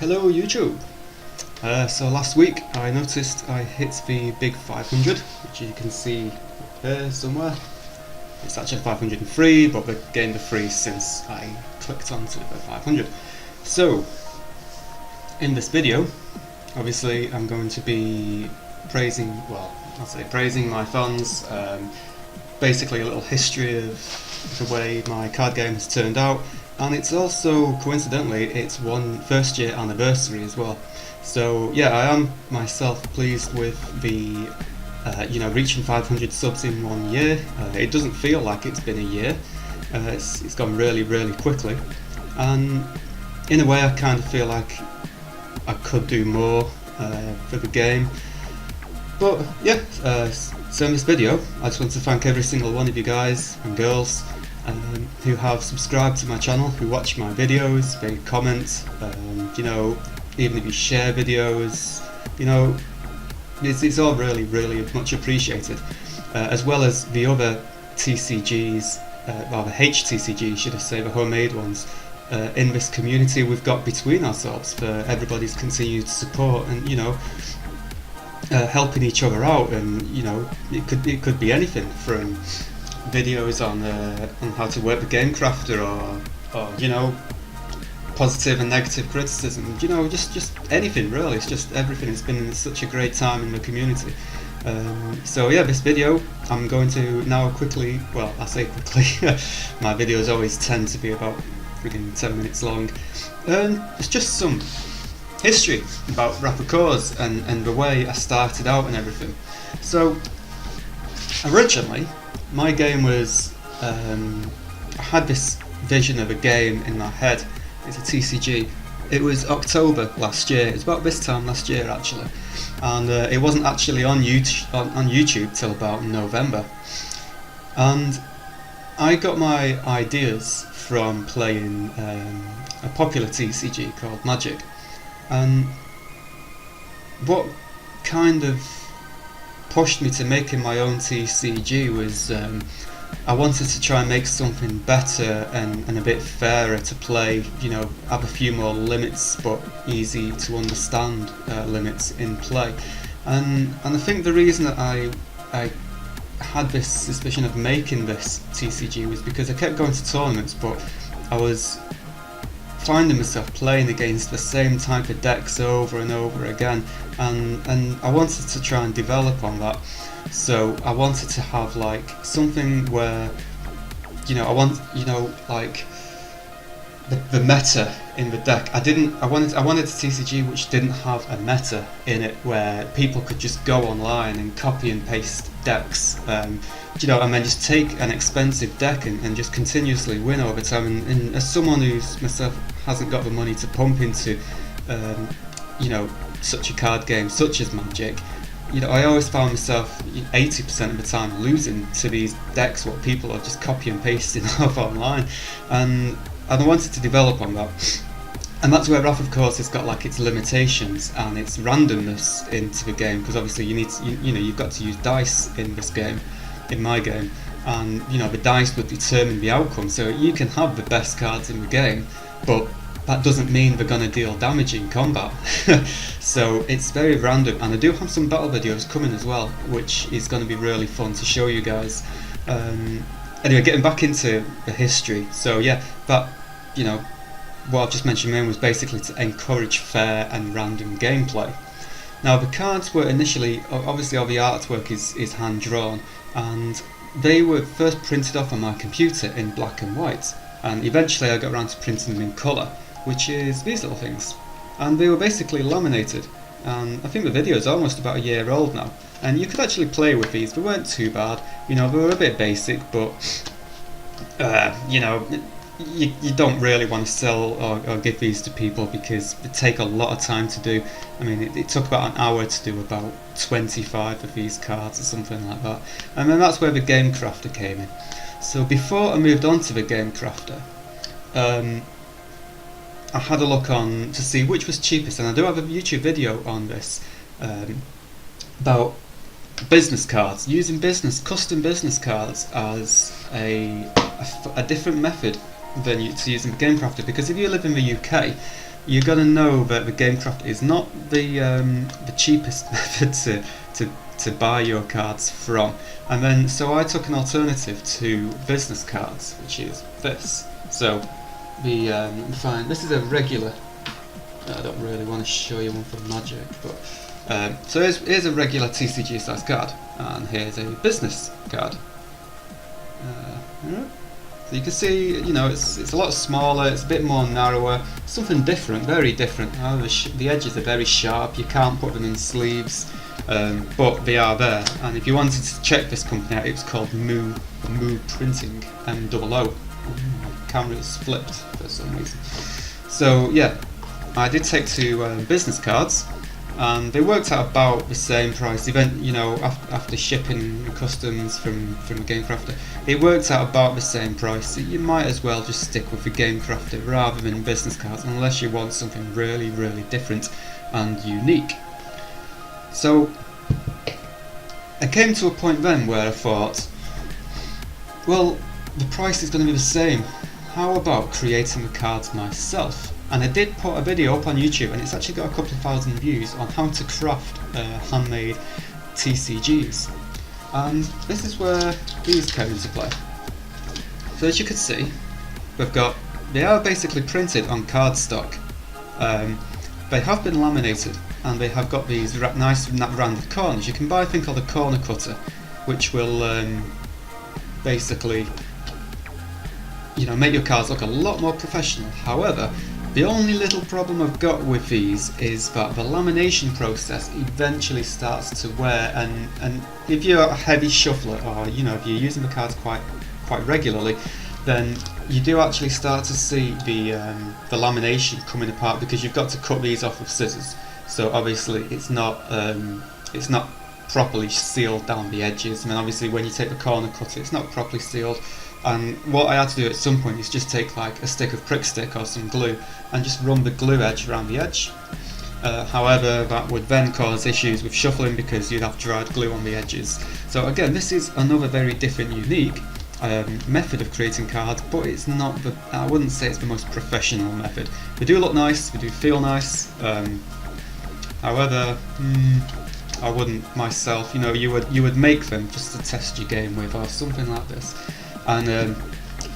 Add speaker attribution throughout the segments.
Speaker 1: Hello YouTube! So last week I noticed I hit the big 500, which you can see here somewhere. It's actually 503, but they gained the free since I clicked onto the 500. So, in this video, obviously I'm going to be praising my fans, basically a little history of the way my card game has turned out. And it's also, coincidentally, it's first year anniversary as well. So yeah, I am myself pleased with the, reaching 500 subs in 1 year. It doesn't feel like it's been a year. It's gone really, really quickly. And in a way, I kind of feel like I could do more for the game. But yeah, so in this video, I just want to thank every single one of you guys and girls who have subscribed to my channel, who watch my videos, they comment, even if you share videos, it's all really, really much appreciated. As well as the other TCGs, the HTCGs, should I say, the homemade ones, in this community we've got between ourselves for everybody's continued support and, helping each other out. And, it could be anything from videos on how to work the game crafter, or positive and negative criticism, just anything really. It's just everything. It's been such a great time in the community. So yeah, this video I'm going to now quickly, well, I say quickly, my videos always tend to be about freaking 10 minutes long, and it's just some history about Rappercores and the way I started out and everything. So originally my game was, I had this vision of a game in my head. It's a TCG. It was October last year. It's about this time last year actually, and it wasn't actually on YouTube till about November. And I got my ideas from playing a popular TCG called Magic. And what kind of pushed me to making my own TCG was I wanted to try and make something better and a bit fairer to play, have a few more limits but easy to understand limits in play. And I think the reason that I had this suspicion of making this TCG was because I kept going to tournaments, but I was finding myself playing against the same type of decks over and over again, and I wanted to try and develop on that. So I wanted to have like something where, I want, like the meta in the deck. I wanted a TCG which didn't have a meta in it, where people could just go online and copy and paste decks, and then just take an expensive deck and just continuously win over time. And as someone who's myself hasn't got the money to pump into, such a card game such as Magic, I always found myself 80% of the time losing to these decks what people are just copy and pasting off online, and I wanted to develop on that. And that's where Wrath of Course has got like its limitations and its randomness into the game, because obviously you need to, you've got to use dice in this game, in my game, and the dice would determine the outcome. So you can have the best cards in the game, but that doesn't mean they're going to deal damage in combat. So it's very random, and I do have some battle videos coming as well, which is going to be really fun to show you guys. Anyway, getting back into the history. So yeah, that, what I've just mentioned then was basically to encourage fair and random gameplay. Now the cards were initially, obviously all the artwork is hand drawn, and they were first printed off on my computer in black and white, and eventually I got around to printing them in colour, which is these little things, and they were basically laminated. And I think the video is almost about a year old now, and you could actually play with these. They weren't too bad, they were a bit basic, but you don't really want to sell or give these to people because they take a lot of time to do. I mean, it took about an hour to do about 25 of these cards or something like that. And then that's where the Game Crafter came in. So before I moved on to the Game Crafter, I had a look on to see which was cheapest, and I do have a YouTube video on this, about business cards, using custom business cards as a different method than to using the Game Crafter. Because if you live in the UK, you're gonna know that the GameCraft is not the cheapest method to buy your cards from. And then so I took an alternative to business cards, which is this. So fine. This is a regular. I don't really want to show you one for Magic, but so here's a regular TCG size card, and here's a business card. So you can see, it's a lot smaller, it's a bit more narrower, something different, very different. The edges are very sharp, you can't put them in sleeves, but they are there. And if you wanted to check this company out, it's called Moo Printing, MOO. My camera is flipped for some reason. So yeah, I did take two business cards, and they worked out about the same price. After shipping and customs from the GameCrafter, it worked out about the same price. So you might as well just stick with the GameCrafter rather than business cards, unless you want something really, really different and unique. So I came to a point then where I thought, well, the price is going to be the same. How about creating the cards myself? And I did put a video up on YouTube, and it's actually got a couple of thousand views on how to craft handmade TCGs. And this is where these come into play. So as you can see, they are basically printed on cardstock. They have been laminated, and they have got these nice rounded corners. You can buy a thing called a corner cutter, which will basically make your cards look a lot more professional. However, the only little problem I've got with these is that the lamination process eventually starts to wear, and if you're a heavy shuffler, or if you're using the cards quite regularly, then you do actually start to see the lamination coming apart, because you've got to cut these off with scissors. So obviously it's not properly sealed down the edges. I mean, obviously when you take the corner cutter, it's not properly sealed. And what I had to do at some point is just take like a stick of prick stick or some glue and just run the glue edge around the edge. However, that would then cause issues with shuffling, because you'd have dried glue on the edges. So again, this is another very different, unique method of creating cards, but it's not I wouldn't say it's the most professional method. They do look nice, they do feel nice. However, I wouldn't myself. You would make them just to test your game with, or something like this. And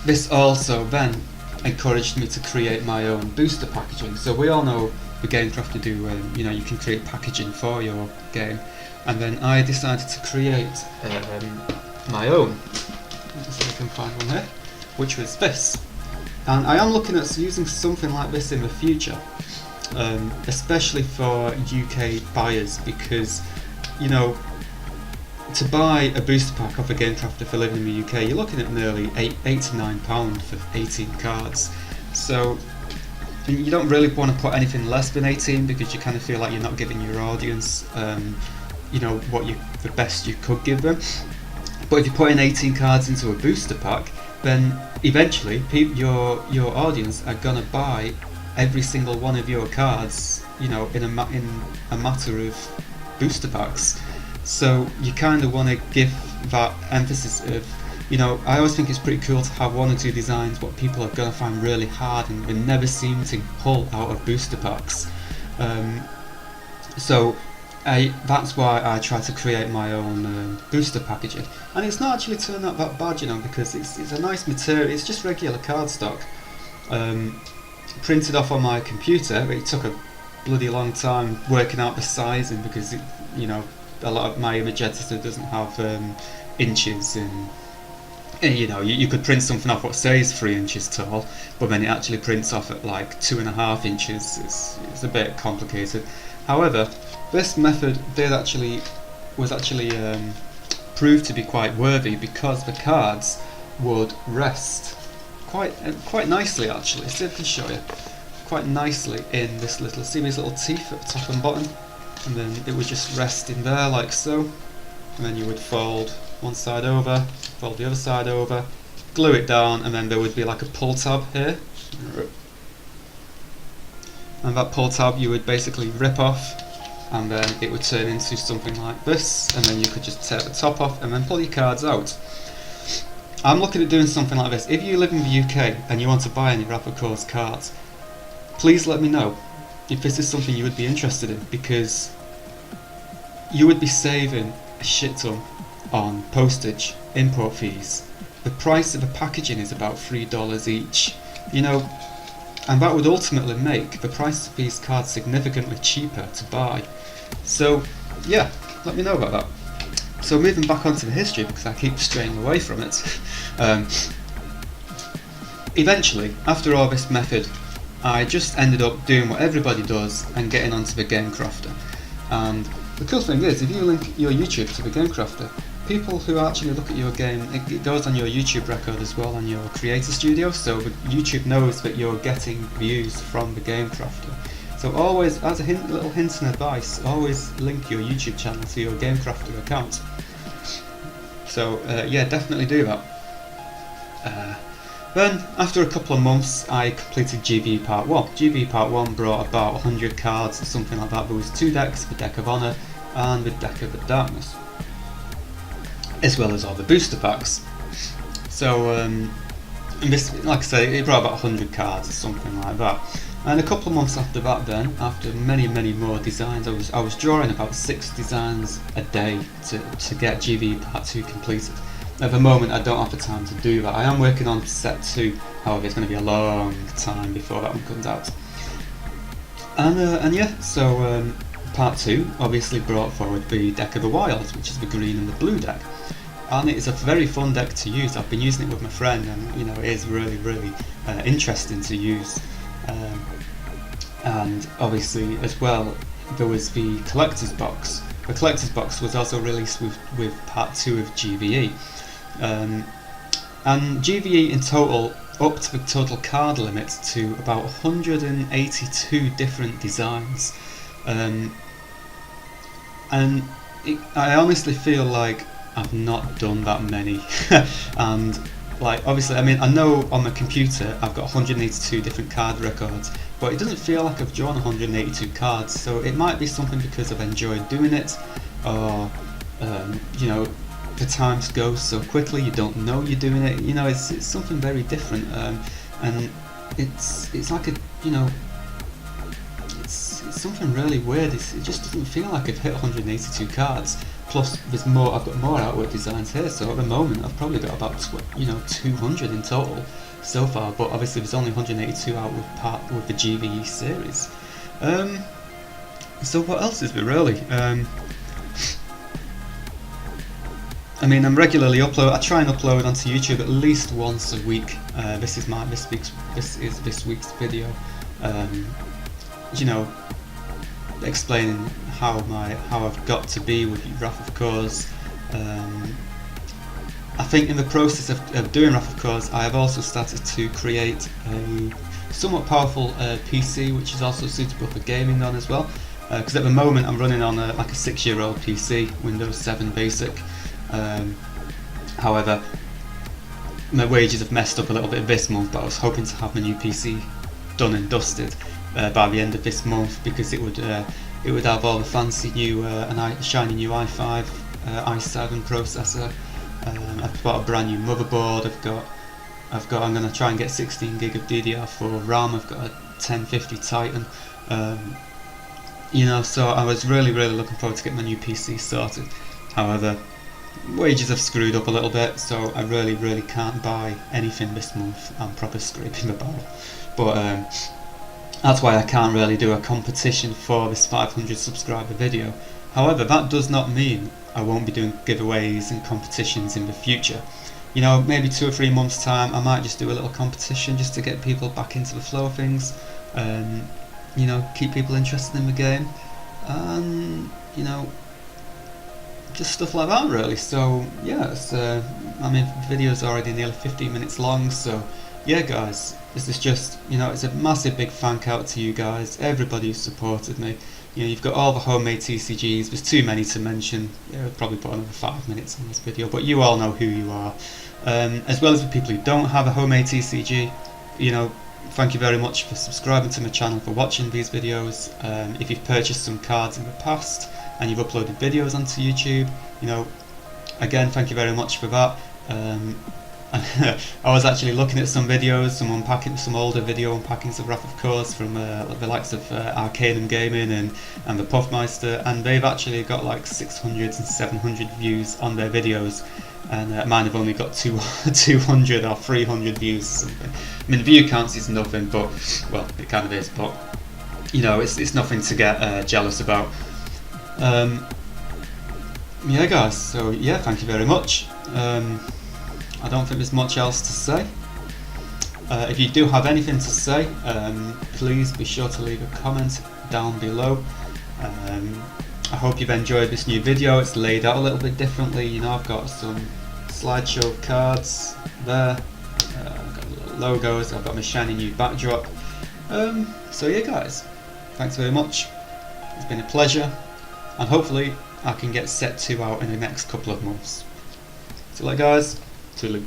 Speaker 1: this also then encouraged me to create my own booster packaging. So we all know the GameCraft do, you can create packaging for your game, and then I decided to create my own. Let's see if I can find one here, which was this. And I am looking at using something like this in the future, especially for UK buyers, because to buy a booster pack off a GameCraft if you're living in the UK, you're looking at nearly £8 to £9 for 18 cards. So you don't really want to put anything less than 18, because you kind of feel like you're not giving your audience, the best you could give them. But if you put in 18 cards into a booster pack, then eventually your audience are gonna buy every single one of your cards, in a matter of booster packs. So you kind of want to give that emphasis of, I always think it's pretty cool to have one or two designs what people are going to find really hard and never seem to pull out of booster packs. So that's why I try to create my own booster packaging. And it's not actually turned out that bad, because it's a nice material. It's just regular cardstock, printed off on my computer. It took a bloody long time working out the sizing, because a lot of my image editor doesn't have inches, and you could print something off what says 3 inches tall, but then it actually prints off at like 2.5 inches. It's a bit complicated. However, this method was actually proved to be quite worthy, because the cards would rest quite nicely, actually. See if I can show you. Quite nicely in this see these little teeth at the top and bottom, and then it would just rest in there like so, and then you would fold one side over, fold the other side over, glue it down, and then there would be like a pull tab here, and that pull tab you would basically rip off, and then it would turn into something like this, and then you could just tear the top off and then pull your cards out. I'm looking at doing something like this. If you live in the UK and you want to buy any Rapid Course cards, please let me know if this is something you would be interested in, because you would be saving a shit ton on postage, import fees. The price of the packaging is about $3 each, you know, and that would ultimately make the price of these cards significantly cheaper to buy. So yeah, let me know about that. So moving back onto the history, because I keep straying away from it. Eventually, after all this method, I just ended up doing what everybody does and getting onto the Game Crafter. And the cool thing is, if you link your YouTube to the Game Crafter, people who actually look at your game, it goes on your YouTube record as well, on your Creator Studio, so YouTube knows that you're getting views from the Game Crafter. So always, as a little hint and advice, always link your YouTube channel to your Game Crafter account. So yeah, definitely do that. Then, after a couple of months, I completed GB Part 1. GB Part 1 brought about 100 cards or something like that. There was 2 decks, the Deck of Honour and the Deck of the Darkness, as well as all the booster packs. So, this, like I say, it brought about 100 cards or something like that. And a couple of months after that then, after many more designs, I was drawing about 6 designs a day to get GB Part 2 completed. At the moment I don't have the time to do that. I am working on set 2, however it's going to be a long time before that one comes out. And yeah, so Part 2 obviously brought forward the Deck of the Wilds, which is the green and the blue deck. And it is a very fun deck to use. I've been using it with my friend, and you know, it is really interesting to use. And obviously as well, there was the collector's box. The collector's box was also released with Part 2 of GVE. And GVE in total upped the total card limit to about 182 different designs. And I honestly feel like I've not done that many. And like, obviously, I mean, I know on my computer I've got 182 different card records, but it doesn't feel like I've drawn 182 cards, so it might be something because I've enjoyed doing it, or you know, the times go so quickly you don't know you're doing it. You know, it's something very different, and it's like a, you know, it's something really weird. It just doesn't feel like I've hit 182 cards. Plus, there's more. I've got more artwork designs here, so at the moment I've probably got about 200 in total so far. But obviously, there's only 182 out with the GVE series. So what else is there really? I mean, I'm regularly I try and upload onto YouTube at least once a week. This is this week's video. You know, explaining how I've got to be with Wrath of Cause. I think in the process of doing Wrath of Cause, I have also started to create a somewhat powerful PC, which is also suitable for gaming on as well. Because at the moment I'm running on like a 6-year-old PC, Windows 7 Basic. However, my wages have messed up a little bit this month, but I was hoping to have my new PC done and dusted by the end of this month, because it would have all the fancy new shiny new i5 i7 processor. I've bought a brand new motherboard. I'm going to try and get 16 gig of DDR4 RAM. I've got a 1050 Titan. You know, so I was really looking forward to get my new PC sorted. However, wages have screwed up a little bit, so I really can't buy anything this month. I'm proper scraping the barrel. But that's why I can't really do a competition for this 500 subscriber video. However, that does not mean I won't be doing giveaways and competitions in the future. You know, maybe 2 or 3 months time I might just do a little competition just to get people back into the flow of things. You know, keep people interested in the game, and you know, just stuff like that really. So yeah, I mean, the video's already nearly 15 minutes long, so yeah guys, this is just, you know, it's a massive big thank out to you guys, everybody who supported me. You know, you've got all the homemade TCGs, there's too many to mention. I'll probably put another 5 minutes on this video, but you all know who you are. As well as the people who don't have a homemade TCG, you know, thank you very much for subscribing to my channel, for watching these videos. If you've purchased some cards in the past and you've uploaded videos onto YouTube, you know, again, thank you very much for that. I was actually looking at some videos, some older video unpackings of Wrath of Course from the likes of Arcanum Gaming and the Puffmeister, and they've actually got like 600 and 700 views on their videos, and mine have only got 200 or 300 views or something. I mean, view counts is nothing, but, well, it kind of is, but, you know, it's nothing to get jealous about. Yeah guys, so yeah, thank you very much. I don't think there's much else to say. If you do have anything to say, please be sure to leave a comment down below. I hope you've enjoyed this new video. It's laid out a little bit differently. You know, I've got some slideshow cards there, I've got little logos, I've got my shiny new backdrop. So yeah guys, thanks very much. It's been a pleasure, and hopefully I can get set 2 out in the next couple of months. See you later guys. Toodaloo.